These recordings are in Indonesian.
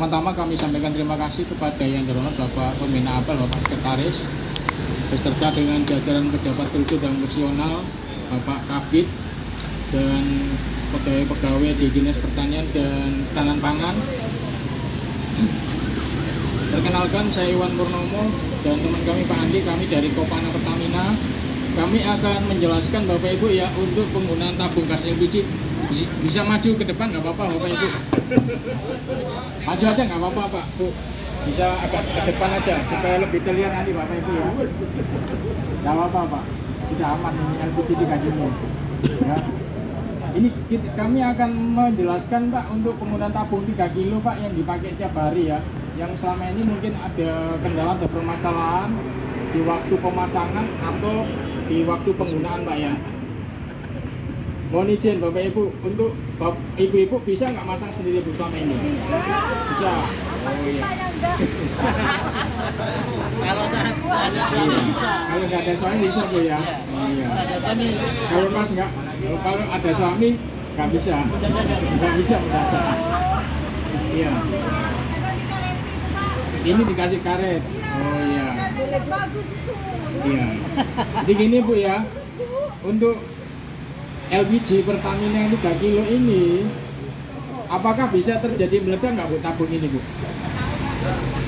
Pertama-tama kami sampaikan terima kasih kepada yang terhormat Bapak Pembina Apel, Bapak Sekretaris, beserta dengan jajaran pejabat terkait dan fungsional, Bapak Kabid, dan pegawai-pegawai di Dinas Pertanian dan Tahanan Pangan. Perkenalkan, saya Iwan Purnomo dan teman kami Pak Andi, kami dari Kopana Pertamina. Kami akan menjelaskan Bapak Ibu ya untuk penggunaan tabung gas LPG. Bisa maju ke depan nggak apa-apa Bapak Ibu. Maju aja nggak apa-apa Pak Bu. Bisa agak ke depan aja supaya lebih terlihat nanti Bapak Ibu ya. Nggak apa-apa Pak. Sudah aman ini LPG di kakimu. Ya. Ini kami akan menjelaskan Pak untuk penggunaan tabung 3 kilo Pak yang dipakai tiap hari ya. Yang selama ini mungkin ada kendala atau permasalahan di waktu pemasangan atau di waktu penggunaan Pak ya. Mohon izin Bapak Ibu, untuk Ibu-Ibu bisa nggak masang sendiri Bu selama ini? Bisa. Oh iya. Kalau ada suami bisa. Kalau nggak ada suami bisa Bu ya. Oh, iya. Kalau pas nggak, kalau ada suami nggak bisa. Nggak bisa mendadak. Iya. Ini dikasih karet. Oh iya. Bagus itu. Iya. Jadi gini Bu ya, untuk LPG Pertamina yang 3 kilo ini, apakah bisa terjadi meledak nggak Bu tabung ini Bu?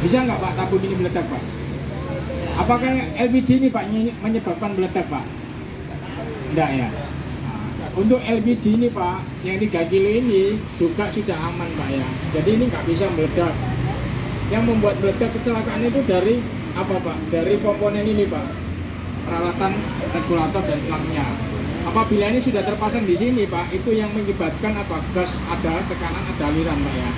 Bisa nggak Pak tabung ini meledak Pak? Apakah LPG ini Pak menyebabkan meledak Pak? Enggak ya. Nah, untuk LPG ini Pak, yang 3 kilo ini juga sudah aman Pak ya. Jadi ini nggak bisa meledak. Yang membuat meledak kecelakaan itu dari apa Pak? Dari komponen ini Pak, peralatan regulator dan selangnya. Apabila ini sudah terpasang di sini Pak, itu yang menyebabkan apa? Gas ada tekanan, ada aliran Pak ya.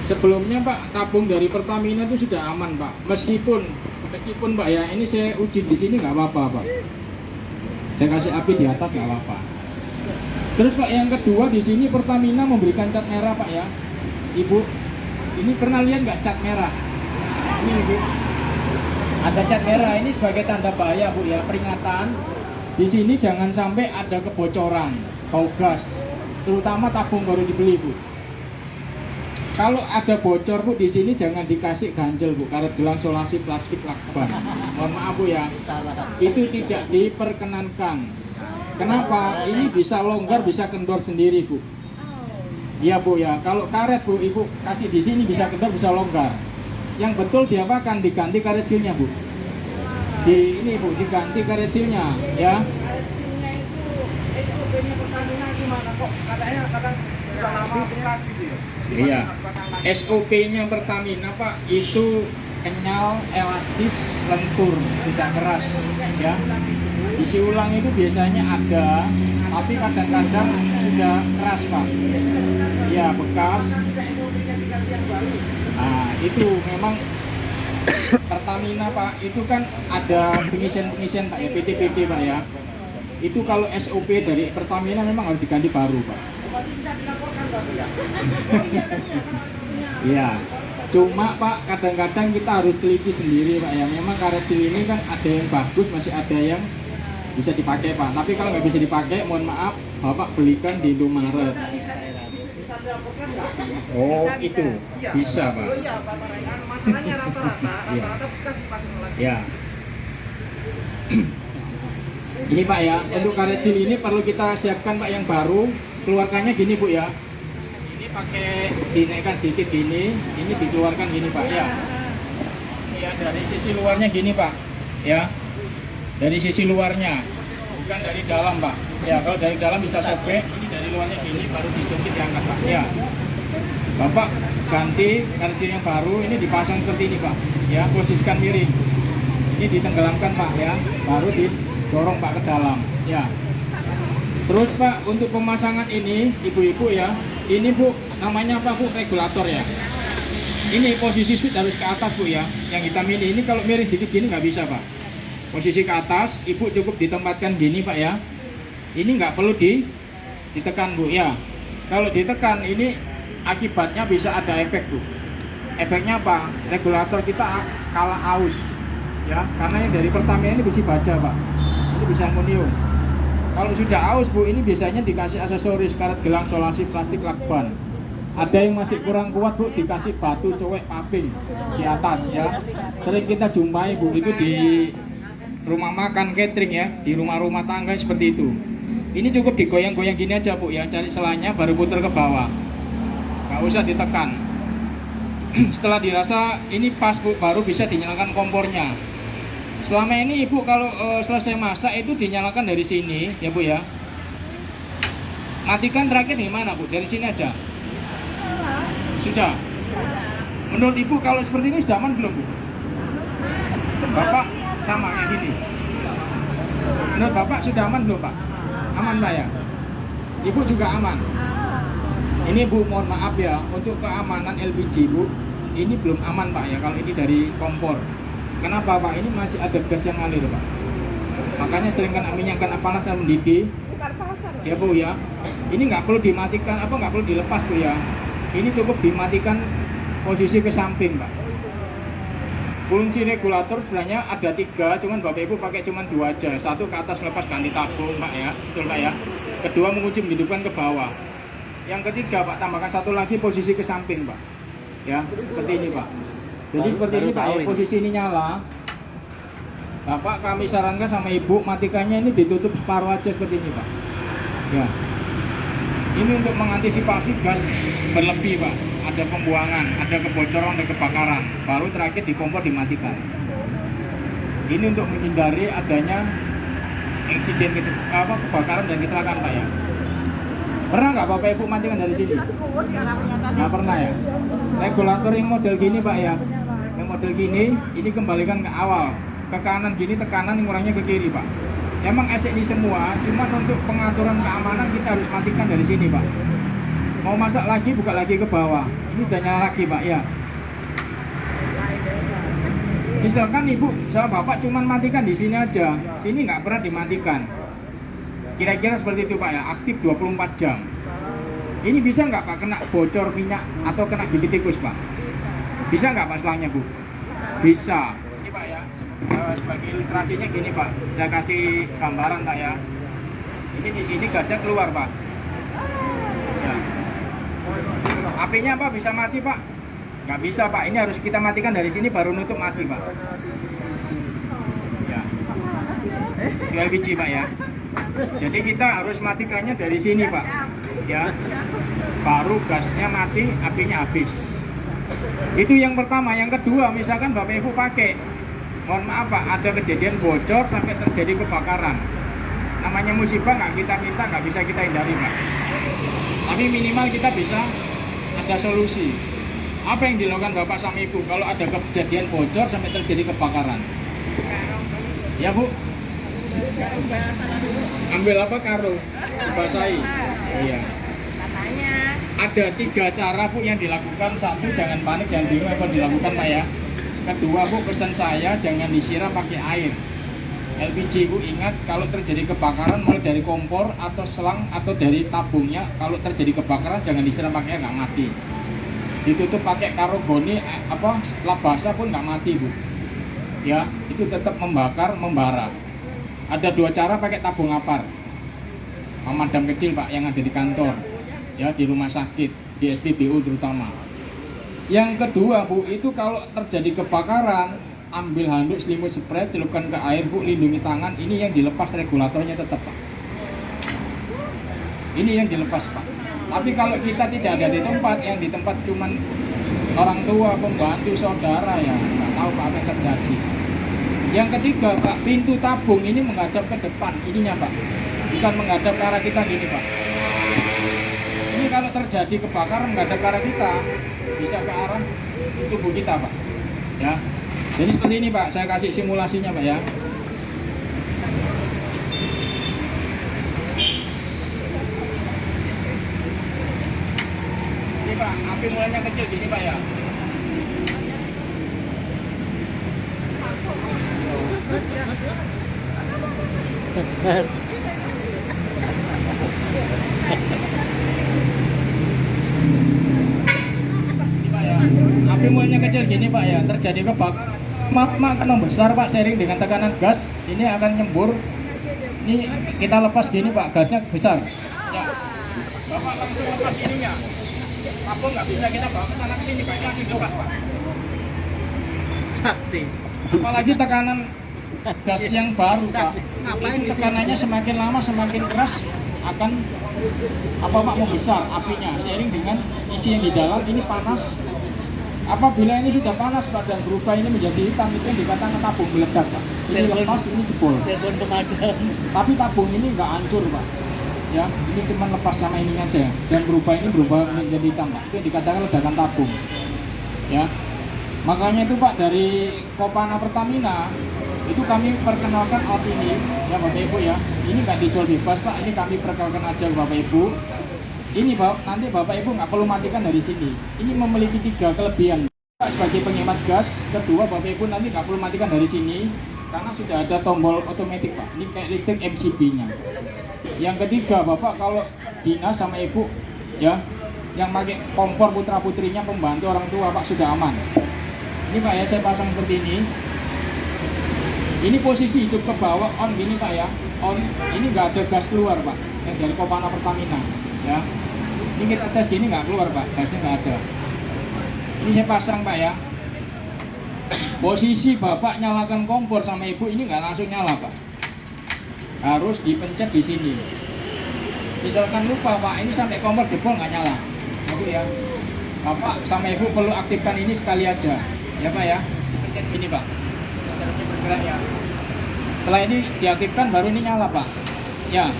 Sebelumnya Pak, tabung dari Pertamina itu sudah aman Pak. Meskipun Pak ya, ini saya uji di sini nggak apa-apa Pak. Saya kasih api di atas nggak apa-apa. Terus Pak, yang kedua di sini Pertamina memberikan cat merah Pak ya. Ibu, ini pernah lihat nggak cat merah? Ini Bu, ada cat merah, ini sebagai tanda bahaya Bu ya, peringatan. Di sini jangan sampai ada kebocoran bau gas, terutama tabung baru dibeli Bu. Kalau ada bocor Bu di sini jangan dikasih ganjel Bu, karet gelang, solasi, plastik, lakban. Mohon maaf Bu ya, itu tidak diperkenankan. Kenapa? Ini bisa longgar, bisa kendor sendiri Bu. Iya Bu ya, kalau karet Bu, Ibu kasih di sini bisa kendor, bisa longgar. Yang betul diapakan? Diganti karet silnya Bu. Di ini Bu, diganti karet silnya ya. Iya. SOP-nya Pertamina Pak itu kenyal, elastis, lentur, tidak keras ya. Isi ulang itu biasanya ada, tapi kadang-kadang sudah keras Pak. Iya, bekas. Nah, itu memang Pertamina Pak, itu kan ada pengisian Pak ya, PT-PT Pak ya. Itu kalau SOP dari Pertamina memang harus diganti baru Pak. Iya. Cuma Pak, kadang-kadang kita harus teliti sendiri Pak ya. Memang karet sil ini kan ada yang bagus, masih ada yang bisa dipakai Pak. Tapi kalau nggak bisa dipakai, mohon maaf, Bapak belikan di Indomaret. Oh itu bisa Pak. Masalahnya rata-rata bekas dipasang lagi. Ya. Ini Pak ya, untuk karet sil ini perlu kita siapkan Pak yang baru. Keluarkannya gini Bu ya. Ini pakai dinaikkan sedikit gini, ini dikeluarkan gini Pak ya. Ya dari sisi luarnya gini Pak. Ya. Dari sisi luarnya, bukan dari dalam Pak. Ya kalau dari dalam bisa sobek, ini dari luarnya gini baru dijungkit diangkat Pak. Ya. Bapak ganti karet sil yang baru, ini dipasang seperti ini Pak. Ya, posisikan miring. Ini ditenggelamkan Pak ya, baru didorong Pak ke dalam. Ya. Terus Pak, untuk pemasangan ini, ibu-ibu ya, ini Bu, namanya apa Bu? Regulator ya. Ini posisi switch harus ke atas Bu ya. Yang hitam ini kalau miring sedikit gini nggak bisa Pak. Posisi ke atas, Ibu cukup ditempatkan gini Pak ya. Ini nggak perlu ditekan Bu ya. Kalau ditekan ini akibatnya bisa ada efek Bu. Efeknya apa? Regulator kita kalah aus ya, karena yang dari Pertamina ini besi baja Pak. Ini bisa aluminium. Kalau sudah aus Bu, ini biasanya dikasih aksesoris karet gelang, solasi, plastik, lakban. Ada yang masih kurang kuat Bu, dikasih batu cowek paping di atas ya. Sering kita jumpai Bu, itu di rumah makan catering ya, di rumah-rumah tangga seperti itu. Ini cukup digoyang-goyang gini aja Bu ya, cari selanya baru putar ke bawah. Nggak usah ditekan. Setelah dirasa ini pas Bu, baru bisa dinyalakan kompornya. Selama ini Ibu kalau selesai masak itu dinyalakan dari sini ya Bu ya. Matikan terakhir di mana Bu? Dari sini aja. Sudah. Menurut Ibu kalau seperti ini sudah aman belum Bu? Bapak sama kayak gini. Menurut Bapak sudah aman belum Pak? Aman Pak ya? Ibu juga aman? Ini Bu, mohon maaf ya, untuk keamanan LPG Bu, ini belum aman Pak ya, kalau ini dari kompor. Kenapa Pak? Ini masih ada gas yang ngalir Pak. Makanya sering kena minyak, kena panas dan mendidih. Ya Bu ya, ini nggak perlu dimatikan, nggak perlu dilepas Bu ya. Ini cukup dimatikan posisi ke samping Pak. Fungsi regulator sebenarnya ada 3, cuman Bapak Ibu pakai cuman 2 aja. Satu ke atas lepas ganti tabung Pak ya, betul Pak ya. Kedua mengunci menghidupkan ke bawah. Yang ketiga Pak, tambahkan satu lagi posisi ke samping Pak. Ya, seperti ini Pak. Jadi seperti ini Pak, ya, posisi ini nyala. Bapak kami sarankan sama Ibu matikannya ini ditutup separuh aja seperti ini Pak. Ya. Ini untuk mengantisipasi gas berlebih Pak. Ada pembuangan, ada kebocoran, ada kebakaran. Baru terakhir di kompor dimatikan. Ini untuk menghindari adanya insiden kebakaran dan kecelakaan Pak ya. Pernah nggak Bapak Ibu matikan dari sini? Nggak pernah ya. Regulator yang model gini Pak ya. Yang model gini, ini kembalikan ke awal. Ke kanan gini, tekanan ngurangnya ke kiri Pak. Emang asik ini semua, cuma untuk pengaturan keamanan kita harus matikan dari sini Pak. Mau masak lagi, buka lagi ke bawah. Ini sudah nyala lagi Pak ya. Misalkan Ibu sama Bapak cuma matikan di sini aja, sini nggak pernah dimatikan. Kira-kira seperti itu Pak ya, aktif 24 jam. Ini bisa nggak Pak kena bocor minyak atau kena gigit tikus Pak? Bisa nggak Pak selangnya Bu? Bisa. Ini Pak ya, sebagai ilustrasinya gini Pak, saya kasih gambaran Pak ya. Ini di sini gasnya keluar Pak. Ya. Apinya apa bisa mati Pak? Nggak bisa Pak, ini harus kita matikan dari sini baru nutup mati Pak. Ya. Di LPG Pak ya. Jadi kita harus matikannya dari sini Pak. Ya. Baru gasnya mati, apinya habis. Itu yang pertama. Yang kedua, misalkan Bapak Ibu pakai, mohon maaf Pak, ada kejadian bocor sampai terjadi kebakaran. Namanya musibah nggak kita minta, nggak bisa kita hindari Pak. Tapi minimal kita bisa ada solusi. Apa yang dilakukan Bapak sama Ibu kalau ada kejadian bocor sampai terjadi kebakaran? Ya Bu? Ambil apa karung? Dibasahi. Iya. Katanya Ada 3 cara Bu yang dilakukan. Satu, jangan panik, jangan bingung apa dilakukan Pak ya. Kedua Bu, pesan saya jangan disiram pakai air. LPG Bu, ingat kalau terjadi kebakaran mulai dari kompor atau selang atau dari tabungnya, kalau terjadi kebakaran jangan disiram pakai air, nggak mati. Ditutup pakai karogoni lap basah pun nggak mati Bu. Ya, itu tetap membakar, membara. Ada 2 cara pakai tabung apar. Pemadam kecil Pak yang ada di kantor, ya di rumah sakit, di SPBU terutama. Yang kedua Bu, itu kalau terjadi kebakaran, ambil handuk, selimut, spray, celupkan ke air Bu, lindungi tangan. Ini yang dilepas regulatornya tetap Pak. Ini yang dilepas Pak. Tapi kalau kita tidak ada di tempat, yang di tempat cuman orang tua, pembantu, saudara, ya nggak tahu Pak apa yang terjadi. Yang ketiga Pak, pintu tabung ini menghadap ke depan, ininya Pak, bukan menghadap ke arah kita gini Pak. Ini kalau terjadi kebakaran menghadap ke arah kita, bisa ke arah tubuh kita Pak. Ya, jadi seperti ini Pak, saya kasih simulasinya Pak ya. Ini Pak, api mulainya kecil gini Pak ya. Api mulainya kecil gini Pak ya, terjadi kebakaran magma akan membesar Pak, sering dengan tekanan gas ini akan nyembur. Ini kita lepas gini Pak, gasnya besar ya. Bapak langsung lepas ininya, tabung nggak bisa kita bawa ke sana sini Pak, lagi lepas Pak. Sakti. Apalagi tekanan gas yang baru Pak. Ngapain di Tekanannya semakin lama semakin keras akan apa Pak membesar apinya seiring dengan isi yang di dalam ini panas. Apabila ini sudah panas Pak dan berubah ini menjadi hitam itu yang dikatakan tabung meledak Pak. Ini lepas ini jebol. telepon pemadam. Tapi tabung ini nggak hancur Pak. Ya, ini cuma lepas sama ini aja dan berubah menjadi hitam Pak. Itu yang dikatakan ledakan tabung. Ya. Makanya itu Pak dari Kopana Pertamina itu kami perkenalkan alat ini ya Bapak Ibu ya. Ini nggak dijual bebas Pak, ini kami perkenalkan aja Bapak Ibu. Ini nanti Bapak Ibu nggak perlu matikan dari sini. Ini memiliki 3 kelebihan Pak sebagai penghemat gas. Kedua Bapak Ibu nanti nggak perlu matikan dari sini karena sudah ada tombol otomatis Pak. Ini kayak listrik MCB-nya. Yang ketiga Bapak kalau dinas sama Ibu ya yang pakai kompor putra putrinya pembantu orang tua Pak sudah aman. Ini Pak ya saya pasang seperti ini. Ini posisi hidup ke bawah on gini Pak ya. On ini nggak ada gas keluar Pak. Yang dari Kopana Pertamina ya. Ini kita tes gini nggak keluar Pak, gasnya nggak ada. Ini saya pasang Pak ya. Posisi Bapak nyalakan kompor sama Ibu ini nggak langsung nyala Pak. Harus dipencet di sini. Misalkan lupa Pak, ini sampai kompor jebol nggak nyala. Ibu ya. Bapak sama Ibu perlu aktifkan ini sekali aja. Ya Pak ya. Pencet gini Pak. Caranya bergerak ya. Setelah ini diaktifkan baru ini nyala Pak. Ya.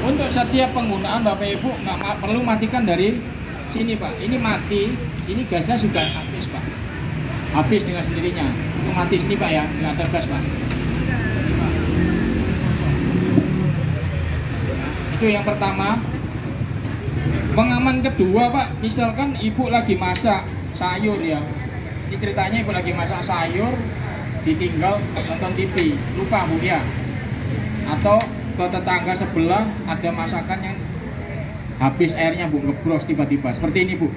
Untuk setiap penggunaan Bapak Ibu nggak perlu matikan dari sini Pak. Ini mati, ini gasnya sudah habis Pak. Habis dengan sendirinya. Itu mati sini Pak ya, nggak ada gas Pak. Itu yang pertama. Pengaman kedua Pak, misalkan Ibu lagi masak sayur ya. Ini ceritanya Ibu lagi masak sayur, ditinggal nonton TV, lupa Bu ya. Atau ke tetangga sebelah ada masakan yang habis airnya Bu, ngebros tiba-tiba seperti ini Bu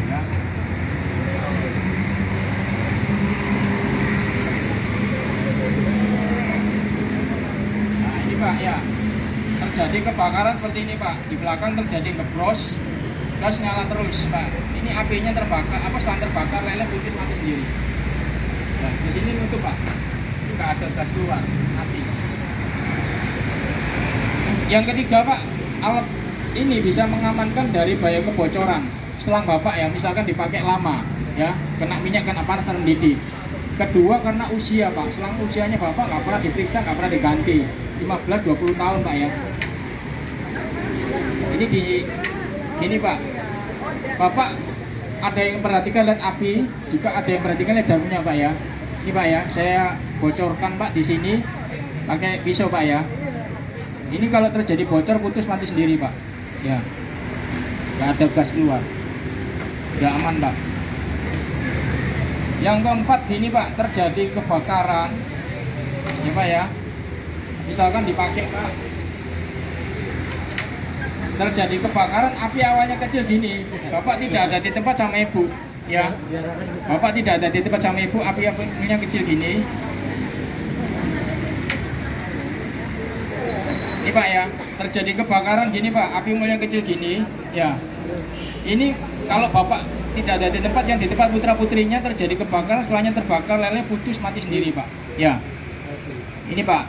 ya. Nah ini Pak ya terjadi kebakaran seperti ini Pak, di belakang terjadi ngebros, gas nyala terus Pak. Ini apinya terbakar, setelah terbakar lele putus mati sendiri. Nah di sini nutup Pak, ini nggak ada gas keluar, mati. Yang ketiga Pak, alat ini bisa mengamankan dari bahaya kebocoran. Selang Bapak ya, misalkan dipakai lama ya, kena minyak, kena panas dan mendidih. Kedua karena usia Pak, selang usianya Bapak nggak pernah diperiksa, nggak pernah diganti 15-20 tahun Pak ya. Ini gini Pak, Bapak ada yang perhatikan lihat api, juga ada yang perhatikan lihat jamnya Pak ya. Ini Pak ya, saya bocorkan Pak di sini pakai pisau Pak ya. Ini kalau terjadi bocor putus mati sendiri Pak. Ya, nggak ada gas keluar, udah aman Pak. Yang keempat gini Pak, terjadi kebakaran, ya Pak ya. Misalkan dipakai Pak, terjadi kebakaran, api awalnya kecil gini, Bapak tidak ada di tempat sama Ibu, ya. Bapak tidak ada di tempat sama Ibu, apinya kecil gini. Ini Pak ya, terjadi kebakaran gini Pak, api mulai kecil gini, ya. Ini kalau Bapak tidak ada di tempat, yang di tempat putra putrinya terjadi kebakaran, setelahnya terbakar lele putus mati sendiri Pak, ya. Ini Pak,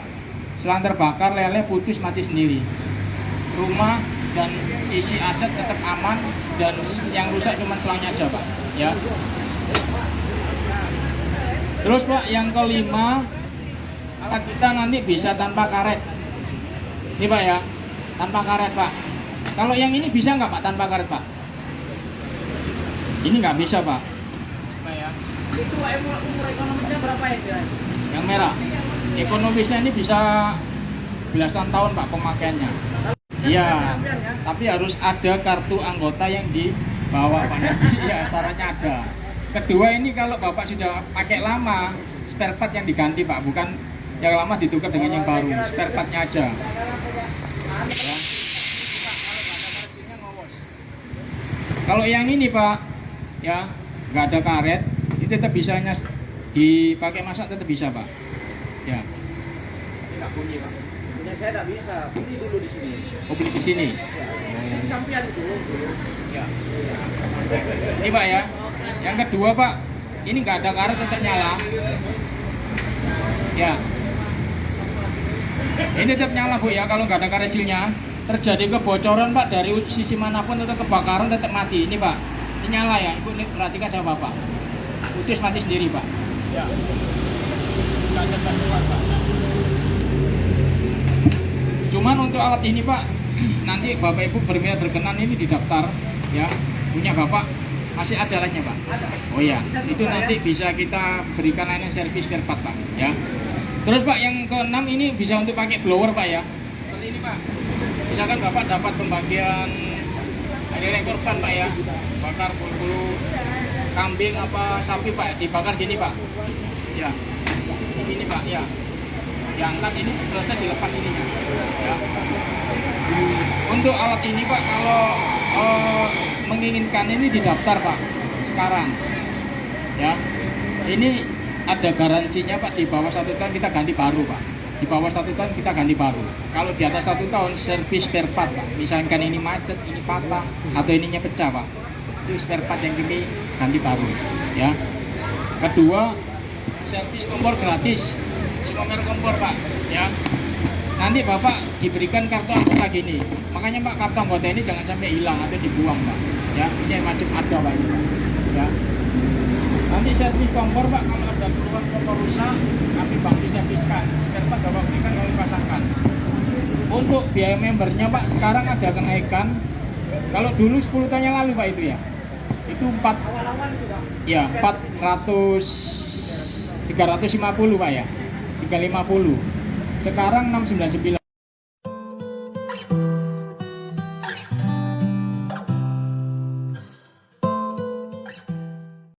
setelah terbakar lele putus mati sendiri. Rumah dan isi aset tetap aman dan yang rusak cuma selangnya aja Pak, ya. Terus Pak, yang kelima, alat kita nanti bisa tanpa karet. Ini Pak ya, tanpa karet Pak. Kalau yang ini bisa nggak Pak tanpa karet Pak? Ini nggak bisa Pak. Pak ya. Itu umur ekonomisnya berapa ya kira? Yang merah. Ekonomisnya ini bisa belasan tahun Pak pemakaiannya. Iya. Tapi harus ada kartu anggota yang dibawa Pak. Iya, syaratnya ada. Kedua ini kalau Bapak sudah pakai lama, spare part yang diganti Pak, bukan yang lama ditukar dengan yang baru, spare partnya aja. Ya. Kalau yang ini Pak, ya nggak ada karet, ini tetap bisa dipakai masak tetap bisa Pak. Ya. Ini nggak bunyi Pak. saya tidak bisa. Beli dulu di sini. Oh, beli di sini. Di samping itu. Ya. Ini Pak ya. Yang kedua Pak, ini nggak ada karet tetap nyala. Ya. Ini tetap nyala Bu ya, kalau nggak ada karet silnya. Terjadi kebocoran Pak dari sisi manapun tetap kebakaran tetap mati. Ini Pak, ini nyala ya. Ibu ini perhatikan sama Bapak. Putus mati sendiri Pak. Ya. Nggak ada gas keluar Pak. Cuman untuk alat ini Pak, nanti Bapak Ibu berminat berkenan ini didaftar ya. Punya Bapak masih ada lainnya Pak? Ada. Oh iya, itu nanti bisa kita berikan layanan servis spare part Pak ya. Terus Pak yang keenam ini bisa untuk pakai blower Pak ya. Seperti ini Pak. Misalkan Bapak dapat pembagian hari raya kurban Pak ya. Bakar bulu-bulu kambing apa sapi Pak, dibakar gini Pak. Ya. Ini Pak ya. Diangkat ini selesai dilepas ininya. Ya. Untuk alat ini Pak kalau menginginkan ini didaftar Pak sekarang ya. Ini ada garansinya Pak, di bawah 1 tahun kita ganti baru Pak, di bawah 1 tahun kita ganti baru. Kalau di atas 1 tahun servis spare part Pak, misalkan ini macet, ini patah atau ininya pecah Pak, itu spare part yang ini ganti baru ya. Kedua, servis kompor gratis, silomer kompor Pak ya. Nanti Bapak diberikan kartu anggota gini. Makanya Pak, kartu anggota ini jangan sampai hilang atau dibuang Pak. Ya, ini macam ada Pak ini Pak. Ya. Nanti servis kompor Pak, kalau ada keluar kompor rusak, kami bantu serviskan. Spare part Bapak berikan, kami pasangkan. Untuk biaya membernya Pak, sekarang ada kenaikan. Kalau dulu 10 tahun yang lalu Pak itu ya. Itu 4 Awal-awal itu Pak. ya 350 Pak ya. 350. Sekarang 699.